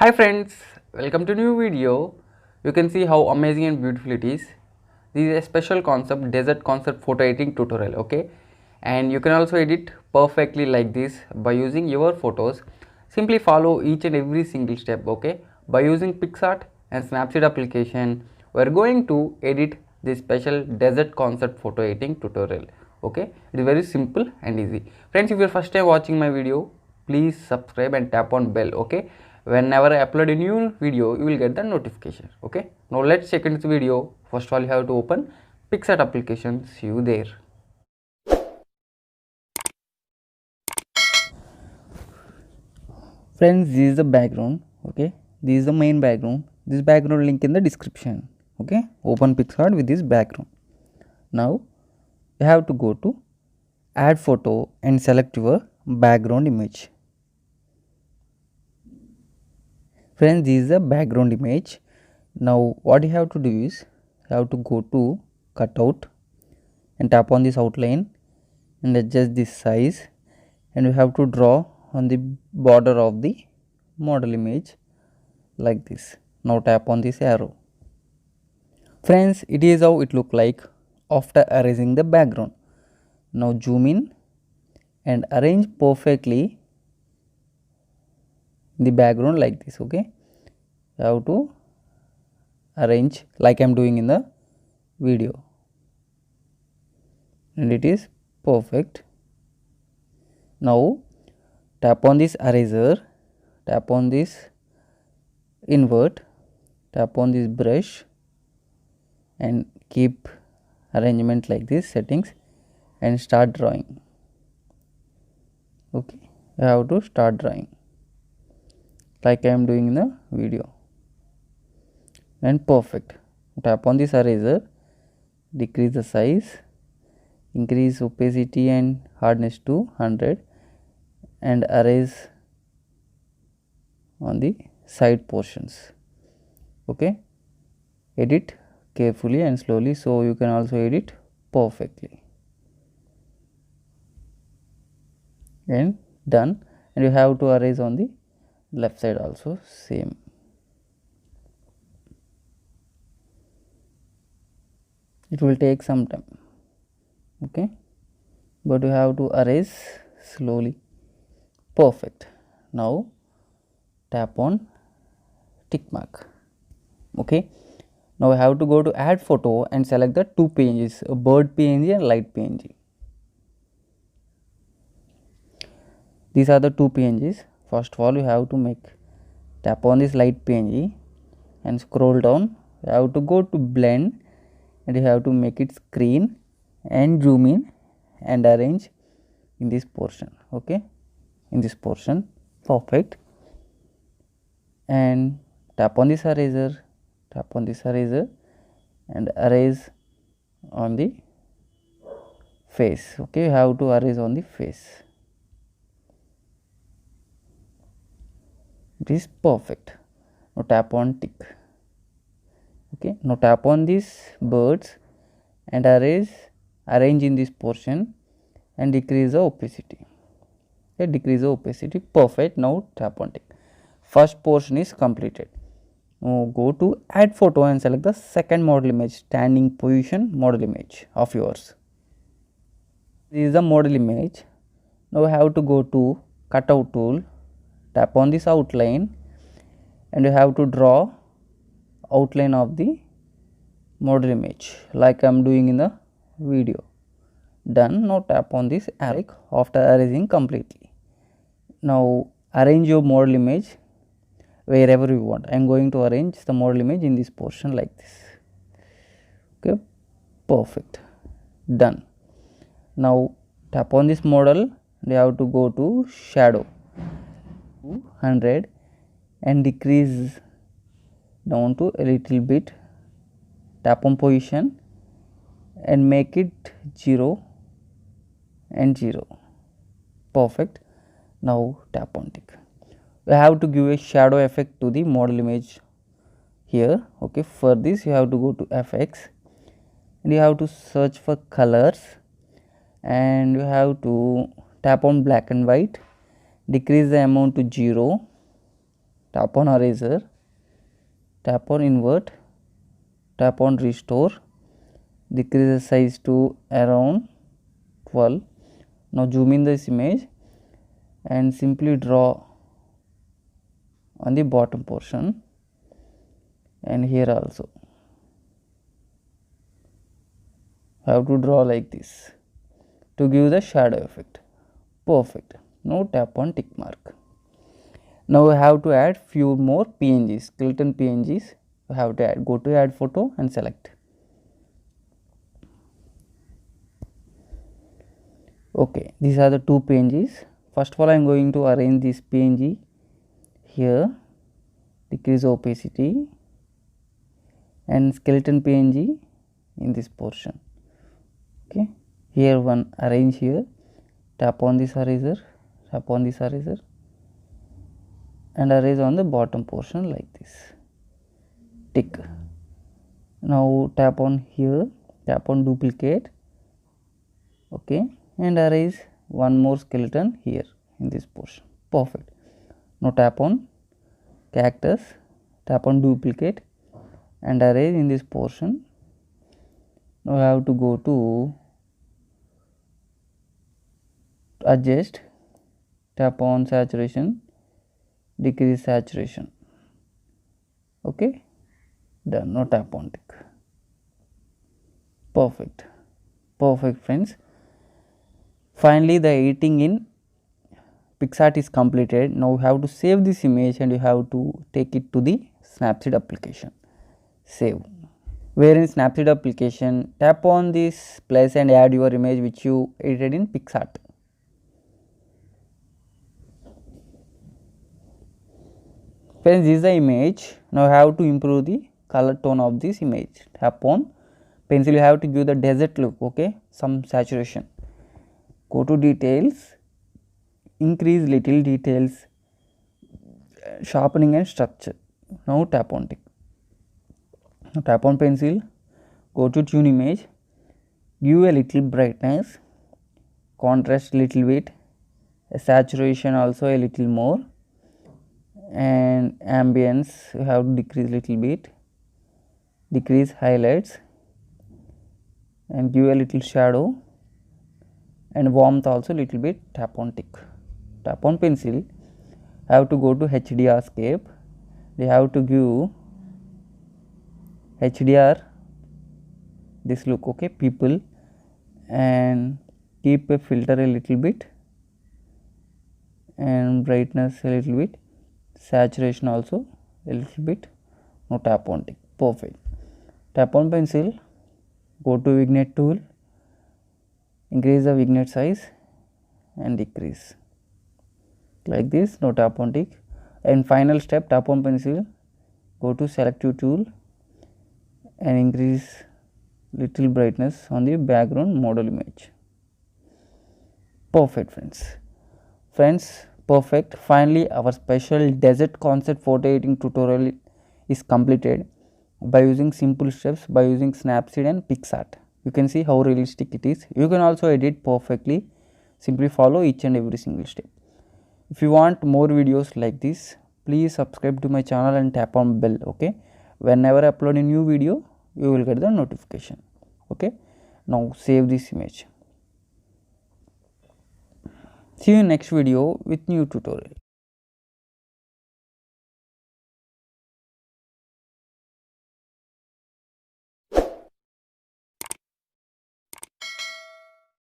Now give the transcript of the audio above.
Hi friends, welcome to new video. You can see how amazing and beautiful it is. This is a special concept, desert concept photo editing tutorial, okay? And you can also edit perfectly like this by using your photos. Simply follow each and every single step, okay? By using PicsArt and Snapseed application, we are going to edit this special desert concept photo editing tutorial, okay? It is very simple and easy. Friends, if you are first time watching my video, please subscribe and tap on bell, okay? Whenever I upload a new video, you will get the notification. Okay, now let's check into the video. First of all, you have to open PicsArt application. See you there. Friends, this is the background. Okay, this is the main background. This background link in the description. Okay, open PicsArt with this background. Now you have to go to add photo and select your background image. Friends, this is the background image. Now what you have to do is you have to go to cutout and tap on this outline and adjust this size, and you have to draw on the border of the model image like this. Now tap on this arrow. Friends, it is how it look like after erasing the background. Now zoom in and arrange perfectly the background like this. Okay, you have to arrange like I am doing in the video, and it is perfect. Now tap on this eraser, tap on this invert, tap on this brush and keep arrangement like this settings and start drawing. Okay, you have to start drawing like I am doing in the video, and perfect. Tap on this eraser, decrease the size, increase opacity and hardness to 100 and erase on the side portions. Okay, edit carefully and slowly so you can also edit perfectly, and done. And you have to erase on the left side also same. It will take some time, okay, but you have to erase slowly. Perfect. Now tap on tick mark. Okay, now I have to go to add photo and select the two PNGs, a bird PNG and light PNG. These are the two PNGs. First of all, you have to tap on this light PNG and scroll down. You have to go to blend and you have to make it screen and zoom in and arrange in this portion. Okay, in this portion, perfect. And tap on this eraser, tap on this eraser and erase on the face. Okay, you have to erase on the face. It is perfect. Now tap on tick. Okay, now tap on these birds and arrange in this portion and decrease the opacity. Okay, decrease the opacity. Perfect. Now tap on tick. First portion is completed. Now go to add photo and select the second model image, standing position model image of yours. This is the model image. Now we have to go to cutout tool, tap on this outline and you have to draw outline of the model image like I am doing in the video. Done. Now tap on this arrow after erasing completely. Now arrange your model image wherever you want. I am going to arrange the model image in this portion like this. Okay, perfect. Done. Now tap on this model and you have to go to shadow 200 and decrease down to a little bit. Tap on position and make it 0 and 0. Perfect. Now tap on tick. We have to give a shadow effect to the model image here. Okay, for this you have to go to FX and you have to search for colors and you have to tap on black and white, decrease the amount to 0, tap on eraser, tap on invert, tap on restore, decrease the size to around 12. Now zoom in this image and simply draw on the bottom portion and here also. Have to draw like this to give the shadow effect. Perfect. Now tap on tick mark. Now we have to add few more PNGs, skeleton PNGs. We have to add. Go to add photo and select. Okay, these are the two PNGs. First of all, I am going to arrange this PNG here, decrease opacity, and skeleton PNG in this portion. Okay, here one arrange here, tap on this eraser, tap on this eraser, and erase on the bottom portion like this. Tick. Now tap on here, tap on duplicate. Okay, and erase one more skeleton here in this portion. Perfect. Now tap on cactus, tap on duplicate and erase in this portion. Now I have to go to adjust, tap on saturation, decrease saturation. Okay, done. Now tap on tick. Perfect. Perfect, friends. Finally, the editing in PicsArt is completed. Now you have to save this image and you have to take it to the Snapseed application. Save. Where in Snapseed application, tap on this plus and add your image which you edited in PicsArt. Friends, this is the image. Now you have to improve the color tone of this image. Tap on pencil, you have to give the desert look, okay, some saturation. Go to details, increase little details, sharpening and structure. Now tap on tick. Now tap on pencil, go to tune image, give a little brightness, contrast little bit, saturation also a little more, and ambience you have to decrease little bit, decrease highlights and give a little shadow and warmth also little bit. Tap on tick. Tap on pencil, have to go to HDR scape, they have to give HDR this look, okay, people, and keep a filter a little bit and brightness a little bit, saturation also a little bit. Now tap on tick. Perfect. Tap on pencil, go to vignette tool, increase the vignette size and decrease like this. Now tap on tick. And final step, tap on pencil, go to selective tool and increase little brightness on the background model image. Perfect, friends. Perfect. Finally, our special desert concept photo editing tutorial is completed by using simple steps, by using Snapseed and PicsArt. You can see how realistic it is. You can also edit perfectly. Simply follow each and every single step. If you want more videos like this, please subscribe to my channel and tap on bell. Okay, whenever I upload a new video, you will get the notification. Okay, now save this image. See you in next video with new tutorial.